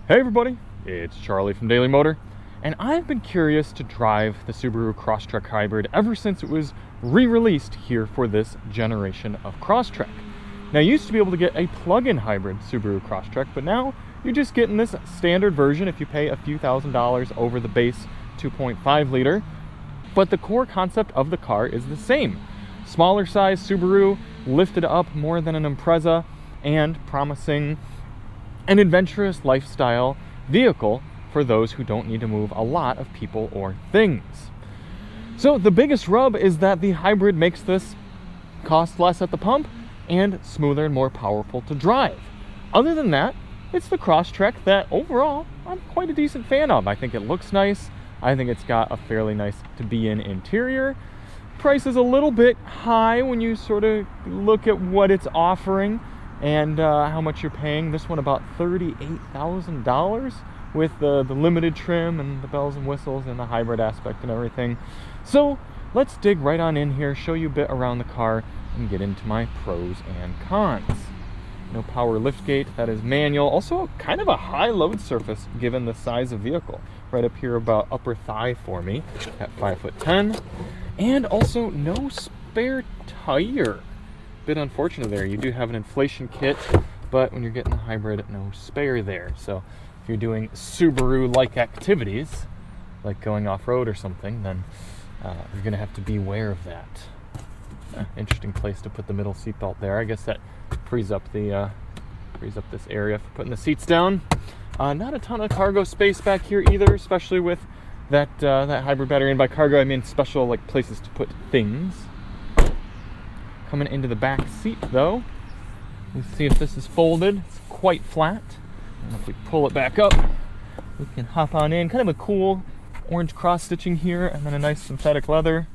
Hey everybody, it's Charlie from Daily Motor, and I've been curious to drive the Subaru Crosstrek Hybrid ever since it was re-released here for this generation of Crosstrek. Now, you used to be able to get a plug-in hybrid Subaru Crosstrek, but now you're just getting this standard version if you pay a few $1,000s over the base 2.5 liter. But the core concept of the car is the same. Smaller size Subaru, lifted up more than an Impreza, and promising an adventurous lifestyle vehicle for those who don't need to move a lot of people or things. So the biggest rub is that the hybrid makes this cost less at the pump and smoother and more powerful to drive. Other than that, it's the Crosstrek that overall I'm quite a decent fan of. I think it looks nice. I think it's got a fairly nice to be in interior. Price is a little bit high when you sort of look at what it's offering and how much you're paying. This one about $38,000 with the limited trim and the bells and whistles and the hybrid aspect and everything. So let's dig right on in here, show you a bit around the car, and get into my pros and cons. No power liftgate, that is manual. Also kind of a high load surface given the size of vehicle. Right up here about upper thigh for me at 5'10". And also no spare tire. Bit unfortunate there. You do have an inflation kit, but when you're getting the hybrid, no spare there. So if you're doing Subaru-like activities, like going off-road or something, then you're going to have to beware of that. Interesting place to put the middle seatbelt there. I guess that frees up this area for putting the seats down. Not a ton of cargo space back here either, especially with that hybrid battery. And by cargo, I mean special like places to put things. Coming into the back seat though, let's see if this is folded. It's quite flat. And if we pull it back up, we can hop on in. Kind of a cool orange cross stitching here, and then a nice synthetic leather.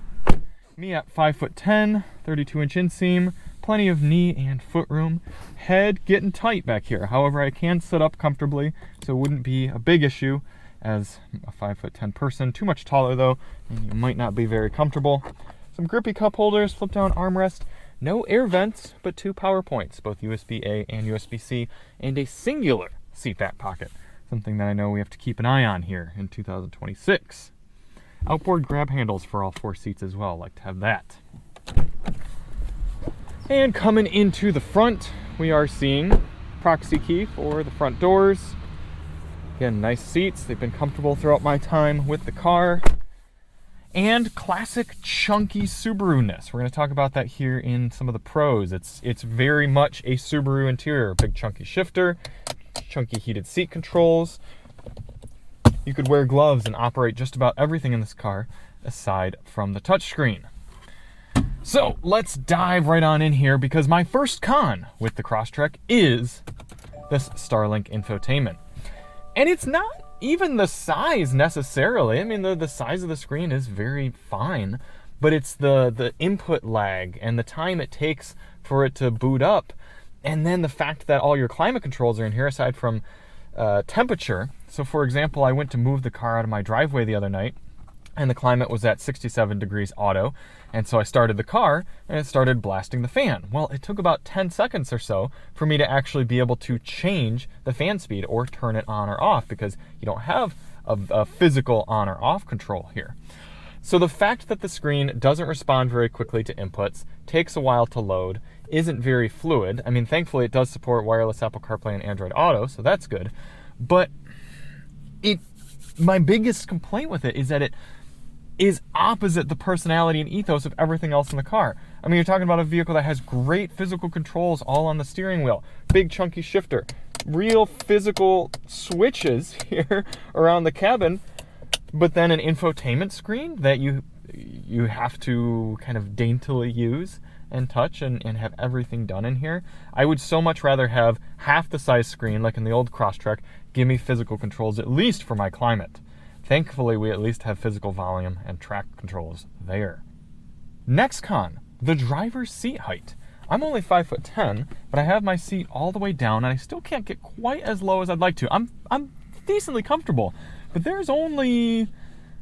Me at 5'10", 32-inch inseam, plenty of knee and foot room. Head getting tight back here. However, I can sit up comfortably, so it wouldn't be a big issue as a 5'10" person. Too much taller though, and you might not be very comfortable. Some grippy cup holders, flip down armrest. No air vents, but 2 power points, both USB-A and USB-C, and a singular seat back pocket, something that I know we have to keep an eye on here in 2026. Outboard grab handles for all 4 seats as well, like to have that. And coming into the front, we are seeing proxy key for the front doors. Again, nice seats. They've been comfortable throughout my time with the car. And classic chunky Subaruness. We're going to talk about that here in some of the pros. It's very much a Subaru interior. Big chunky shifter, chunky heated seat controls. You could wear gloves and operate just about everything in this car aside from the touchscreen. So let's dive right on in here, because my first con with the Crosstrek is this Starlink infotainment. And it's not even the size necessarily. I mean, the size of the screen is very fine, but it's the input lag and the time it takes for it to boot up. And then the fact that all your climate controls are in here aside from temperature. So for example, I went to move the car out of my driveway the other night, and the climate was at 67 degrees auto. And so I started the car and it started blasting the fan. Well, it took about 10 seconds or so for me to actually be able to change the fan speed or turn it on or off, because you don't have a physical on or off control here. So the fact that the screen doesn't respond very quickly to inputs, takes a while to load, isn't very fluid. I mean, thankfully it does support wireless Apple CarPlay and Android Auto, so that's good. But my biggest complaint with it is that it is opposite the personality and ethos of everything else in the car. I mean, you're talking about a vehicle that has great physical controls all on the steering wheel, big chunky shifter, real physical switches here around the cabin, but then an infotainment screen that you have to kind of daintily use and touch and have everything done in here. I would so much rather have half the size screen like in the old Crosstrek, give me physical controls at least for my climate. Thankfully, we at least have physical volume and track controls there. Next con, the driver's seat height. I'm only 5'10", but I have my seat all the way down, and I still can't get quite as low as I'd like to. I'm decently comfortable, but there's only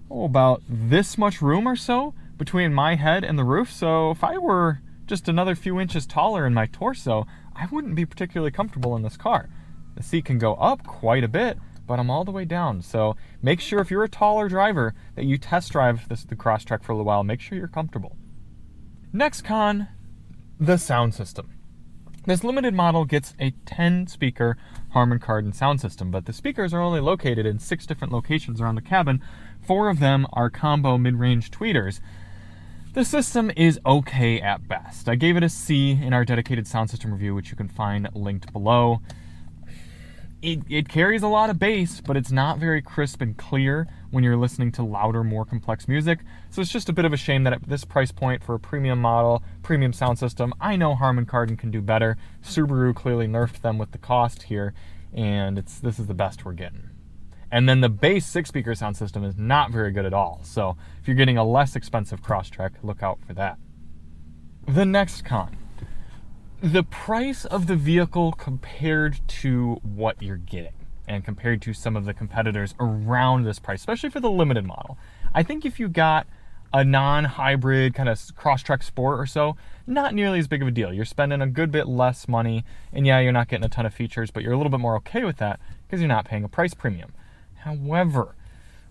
about this much room or so between my head and the roof. So if I were just another few inches taller in my torso, I wouldn't be particularly comfortable in this car. The seat can go up quite a bit, but I'm all the way down. So make sure if you're a taller driver that you test drive the Crosstrek for a little while. Make sure you're comfortable. Next con, the sound system. This limited model gets a 10-speaker Harman Kardon sound system, but the speakers are only located in 6 different locations around the cabin. 4 of them are combo mid-range tweeters. The system is okay at best. I gave it a C in our dedicated sound system review, which you can find linked below. It carries a lot of bass, but it's not very crisp and clear when you're listening to louder, more complex music. So it's just a bit of a shame that at this price point for a premium model, premium sound system, I know Harman Kardon can do better. Subaru clearly nerfed them with the cost here, and this is the best we're getting. And then the base 6-speaker sound system is not very good at all. So if you're getting a less expensive Crosstrek, look out for that. The next con. The price of the vehicle compared to what you're getting and compared to some of the competitors around this price, especially for the limited model. I think if you got a non-hybrid kind of Crosstrek Sport or so, not nearly as big of a deal. You're spending a good bit less money, and yeah, you're not getting a ton of features, but you're a little bit more okay with that because you're not paying a price premium. However,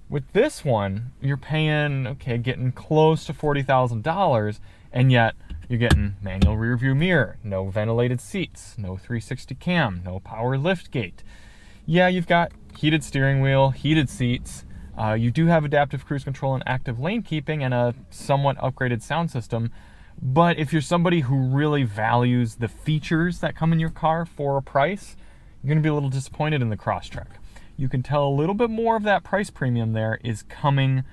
with this one, you're paying, okay, getting close to $40,000, and yet you're getting manual rear view mirror, no ventilated seats, no 360 cam, no power lift gate. Yeah, you've got heated steering wheel, heated seats. You do have adaptive cruise control and active lane keeping and a somewhat upgraded sound system. But if you're somebody who really values the features that come in your car for a price, you're going to be a little disappointed in the Crosstrek. You can tell a little bit more of that price premium there is coming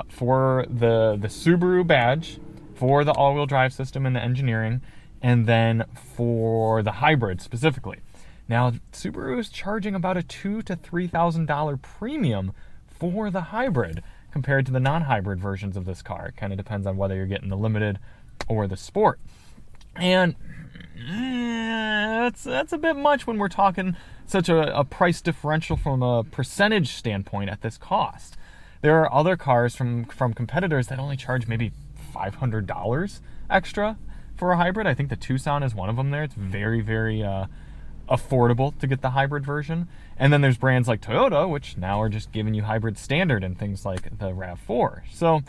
for the Subaru badge, for the all-wheel drive system and the engineering, and then for the hybrid specifically. Now, Subaru is charging about a $2,000 to $3,000 premium for the hybrid compared to the non-hybrid versions of this car. It kind of depends on whether you're getting the limited or the sport. And that's a bit much when we're talking such a price differential from a percentage standpoint at this cost. There are other cars from competitors that only charge maybe $500 extra for a hybrid. I think the Tucson is one of them there. It's very, very affordable to get the hybrid version. And then there's brands like Toyota, which now are just giving you hybrid standard and things like the RAV4. So,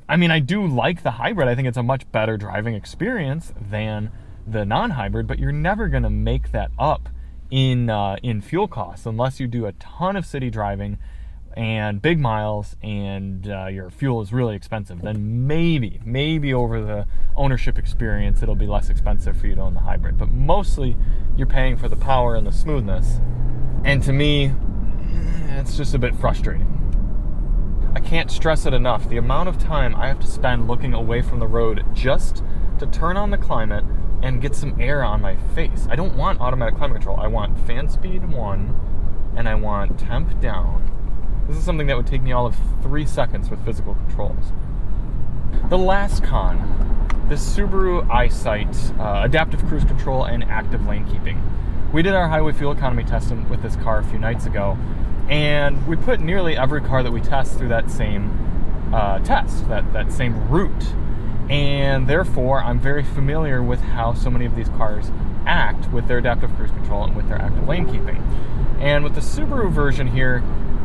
I mean, I do like the hybrid. I think it's a much better driving experience than the non-hybrid, but you're never going to make that up in fuel costs unless you do a ton of city driving and big miles and your fuel is really expensive. Then maybe over the ownership experience it'll be less expensive for you to own the hybrid, but mostly you're paying for the power and the smoothness, and to me it's just a bit frustrating. I can't stress it enough, the amount of time I have to spend looking away from the road just to turn on the climate and get some air on my face. I don't want automatic climate control. I want fan speed 1 and I want temp down. This is something that would take me all of 3 seconds with physical controls. The last con, the Subaru Eyesight, adaptive cruise control and active lane keeping. We did our highway fuel economy testing with this car a few nights ago, and we put nearly every car that we test through that same test, that same route. And therefore, I'm very familiar with how so many of these cars act with their adaptive cruise control and with their active lane keeping. And with the Subaru version here,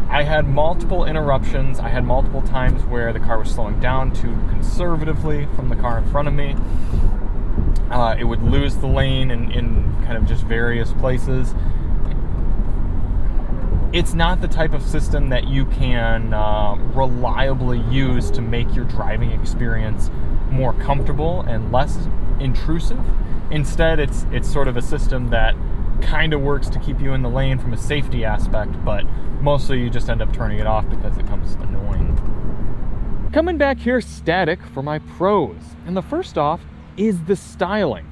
I had multiple interruptions. I had multiple times where the car was slowing down too conservatively from the car in front of me. It would lose the lane in kind of just various places. It's not the type of system that you can reliably use to make your driving experience more comfortable and less intrusive. Instead, it's sort of a system that kind of works to keep you in the lane from a safety aspect, but mostly you just end up turning it off because it becomes annoying. Coming back here static for my pros, and the first off is the styling.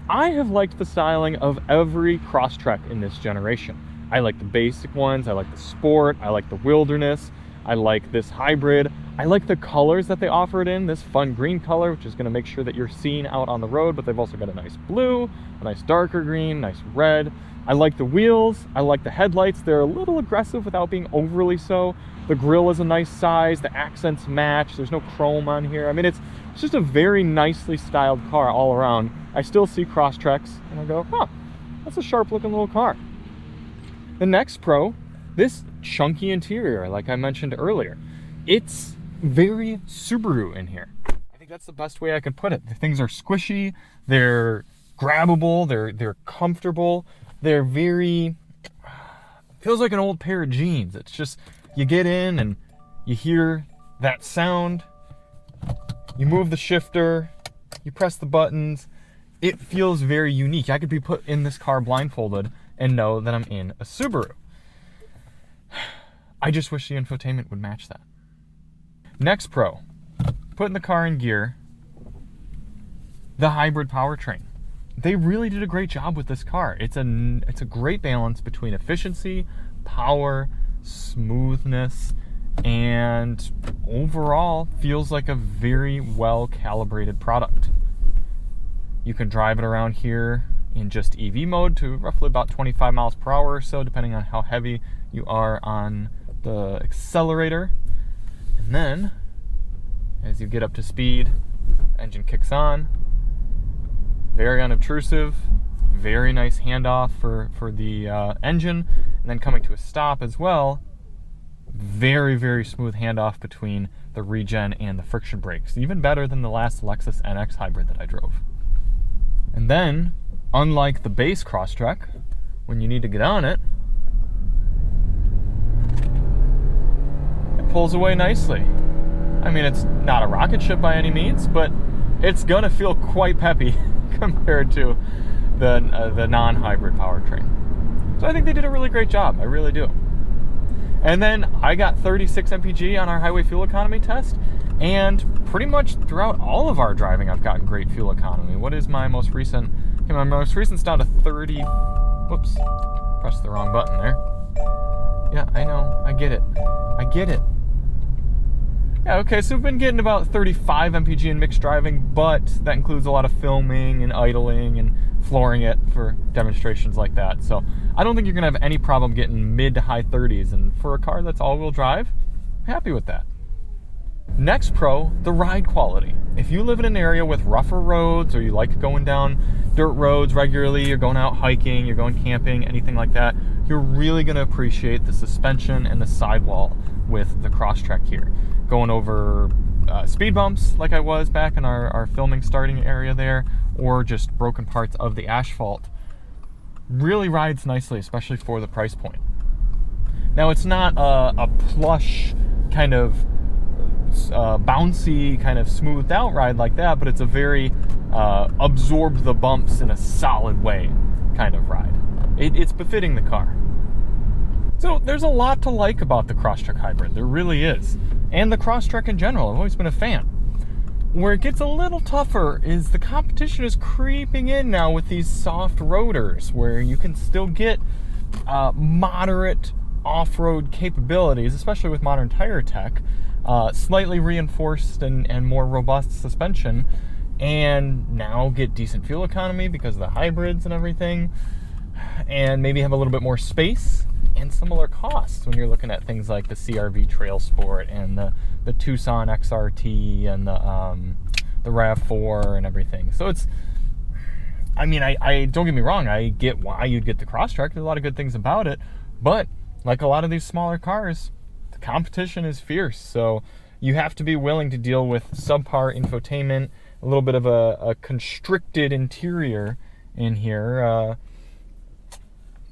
I have liked the styling of every Crosstrek in this generation. I like the basic ones, I like the sport, I like the wilderness, I like this hybrid, I like the colors that they offer it in, this fun green color, which is going to make sure that you're seen out on the road, but they've also got a nice blue, a nice darker green, nice red. I like the wheels, I like the headlights, they're a little aggressive without being overly so. The grille is a nice size, the accents match, there's no chrome on here. I mean, it's just a very nicely styled car all around. I still see Crosstreks and I go, huh, that's a sharp looking little car. The next pro, this chunky interior, like I mentioned earlier. It's very Subaru in here. I think that's the best way I could put it. The things are squishy, they're grabbable, they're comfortable, they're very, feels like an old pair of jeans. It's just, you get in and you hear that sound, you move the shifter, you press the buttons. It feels very unique. I could be put in this car blindfolded and know that I'm in a Subaru. I just wish the infotainment would match that. Next pro, putting the car in gear, the hybrid powertrain. They really did a great job with this car. It's a great balance between efficiency, power, smoothness, and overall feels like a very well calibrated product. You can drive it around here in just EV mode to roughly about 25 miles per hour or so, depending on how heavy you are on the accelerator. And then, as you get up to speed, engine kicks on. Very unobtrusive, very nice handoff for the engine. And then coming to a stop as well, very, very smooth handoff between the regen and the friction brakes. Even better than the last Lexus NX hybrid that I drove. And then, unlike the base Crosstrek, when you need to get on it, it pulls away nicely. I mean, it's not a rocket ship by any means, but it's gonna feel quite peppy compared to the non-hybrid powertrain. So I think they did a really great job. I really do. And then I got 36 mpg on our highway fuel economy test, and pretty much throughout all of our driving, I've gotten great fuel economy. What is my most recent? Okay, my most recent's down to 30. Whoops, pressed the wrong button there. Yeah, I know. I get it. I get it. Yeah, okay, so we've been getting about 35 mpg in mixed driving, but that includes a lot of filming and idling and flooring it for demonstrations like that. So I don't think you're gonna have any problem getting mid to high 30s, and for a car that's all-wheel drive, I'm happy with that. Next pro, the ride quality. If you live in an area with rougher roads, or you like going down dirt roads regularly, you're going out hiking, you're going camping, anything like that, you're really gonna appreciate the suspension and the sidewall with the Crosstrek here. Going over speed bumps like I was back in our filming starting area there, or just broken parts of the asphalt, really rides nicely, especially for the price point. Now, it's not a plush kind of bouncy kind of smoothed out ride like that, but it's a very absorb the bumps in a solid way kind of ride. It's befitting the car. So there's a lot to like about the Crosstrek hybrid. There really is. And the Crosstrek in general. I've always been a fan. Where it gets a little tougher is the competition is creeping in now with these soft rotors, where you can still get moderate off-road capabilities, especially with modern tire tech, slightly reinforced and more robust suspension, and now get decent fuel economy because of the hybrids and everything, and maybe have a little bit more space and similar costs when you're looking at things like the CR-V Trail Sport and the Tucson XRT and the RAV4 and everything. So it's, I mean, I don't get me wrong, I get why you'd get the Crosstrek. There's a lot of good things about it, but like a lot of these smaller cars, the competition is fierce. So you have to be willing to deal with subpar infotainment, a little bit of a constricted interior in here,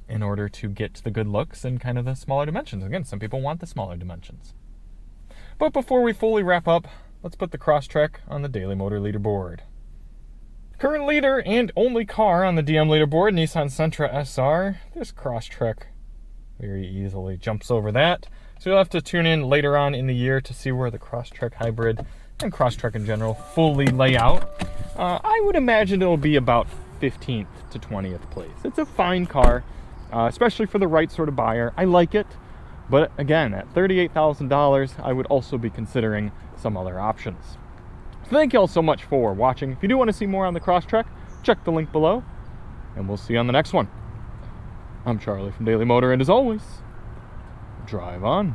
in order to get to the good looks and kind of the smaller dimensions. Again, some people want the smaller dimensions. But before we fully wrap up, let's put the Crosstrek on the Daily Motor Leaderboard. Current leader and only car on the DM Leaderboard, Nissan Sentra SR. This Crosstrek very easily jumps over that. So you'll have to tune in later on in the year to see where the Crosstrek hybrid and Crosstrek in general fully lay out. I would imagine it'll be about 15th to 20th place. It's a fine car, especially for the right sort of buyer. I like it, but again, at $38,000, I would also be considering some other options. So thank you all so much for watching. If you do want to see more on the Crosstrek, check the link below, and we'll see you on the next one. I'm Charlie from Daily Motor, and as always, drive on.